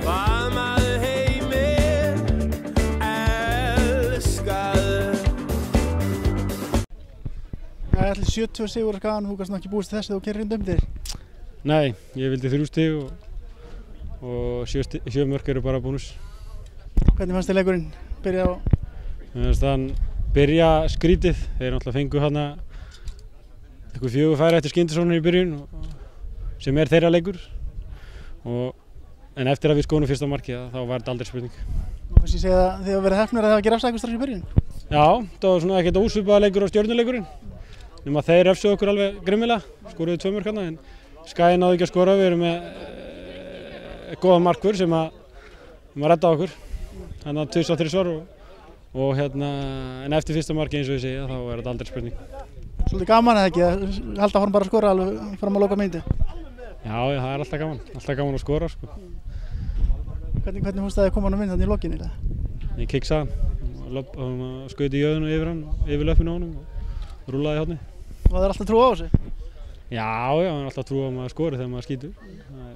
Faðmaðu heiminn, elskaðu. Það er allir 70 sigur á skaganum, þú kannski ekki búist þessi þegar þú keyrir inn dömdir? Nei, ég vildi 3 stig og 7 mörk eru bara bónus. Hvernig fannst þér leikurinn byrja á? Mér finnst hann byrja skrítið. Þeir náttúrulega fengu hana eitthvað 4 færi eftir skyndisóknir í byrjun sem þeirra leikur. En eftir að við skoðum fyrsta markið þá var þetta aldrei spurning. Má kannski segja að þið hafa verið heppnir að það gera afsækjum strax í byrjun? Já, það var svona ekkert ósvipaður leikur á Stjörnuleikurinn. Nema þeir refsuðu okkur alveg grimmilega, skoruðu 2 mörk þarna en Skaginn náði ekki að skora. Við erum með góða markvörð sem að redda okkur. Þannig að 2-3 en eftir fyrsta marki eins og ég segja þá er þetta aldrei spurning. Svolítið gaman eða ekki að halda áfram bara að skora alveg fram á lokamínútu? Já, það er alltaf gaman að skora sko. Hvernig fannst það að koma hann inn þannig í lokinni? Ég kiksaði hann, skauti í jöðun og yfir hann, yfir löppinu á honum og rúlaði í hornið. Var það alltaf trú á þessu? Já, það er alltaf trú á að maður skori þegar maður skýtur. Það er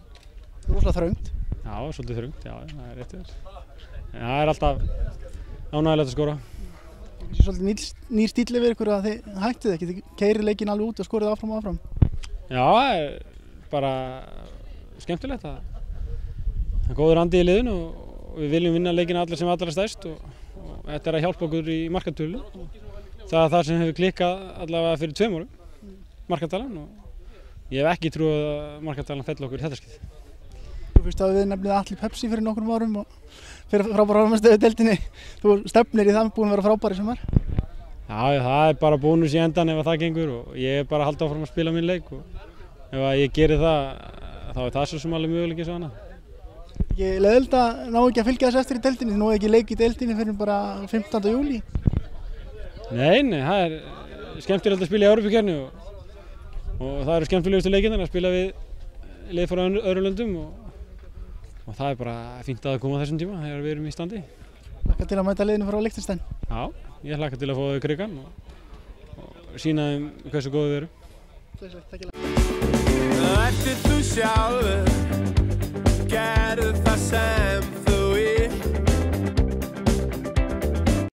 rosalega þröngt. Já, svolítið þröngt, já, það er rétt. Það er alltaf ánægilegt að skora. Það er svolítið nýr stíl yfir ykkur að þið hættið ekki, þið keyrið leikinn alveg út og skorið áfram og áfram. Já, það er bara skemmtilegt. Það er góður andi í liðinu og við viljum vinna leikinn allir sem allra stærst og þetta er að hjálpa okkur í markatölu. Það er það sem hefur klikkað allavega fyrir 2 árum, markatalan, og ég hef ekki trúið að markatalan fell okkur í þetta skipti. Þú veist að við nefnið Atli Pepsi fyrir nokkrum árum og fyrir frábæra áramstöðu deildinni. Þú stefnir í það, búin að vera frábæri sem var. Já, það er bara bónus í endan ef það gengur og ég er bara að halda áfram að spila minn leik og ef ég geri það, þá er það svo sem alveg möguleiki svo annað. Ég leiðilegt að ná ekki að fylgja þessu eftir í deildinni, nú er ekki leik í deildinni fyrir bara 15. júlí. Nei, það er skemmtilegt að spila í Evrópukeppni og það eru skemmtilegustu leikirnir að spila við lið frá öðrum löndum og það er bara fínt að koma á þessum tíma þegar við erum í standi. Hlakka til að mæta liðinu frá Liechtenstein. Já, ég hlakka til að fá þau í krigann og sýna þeim hversu góð við erum. Ættir þú sjálfur, gerðu það sem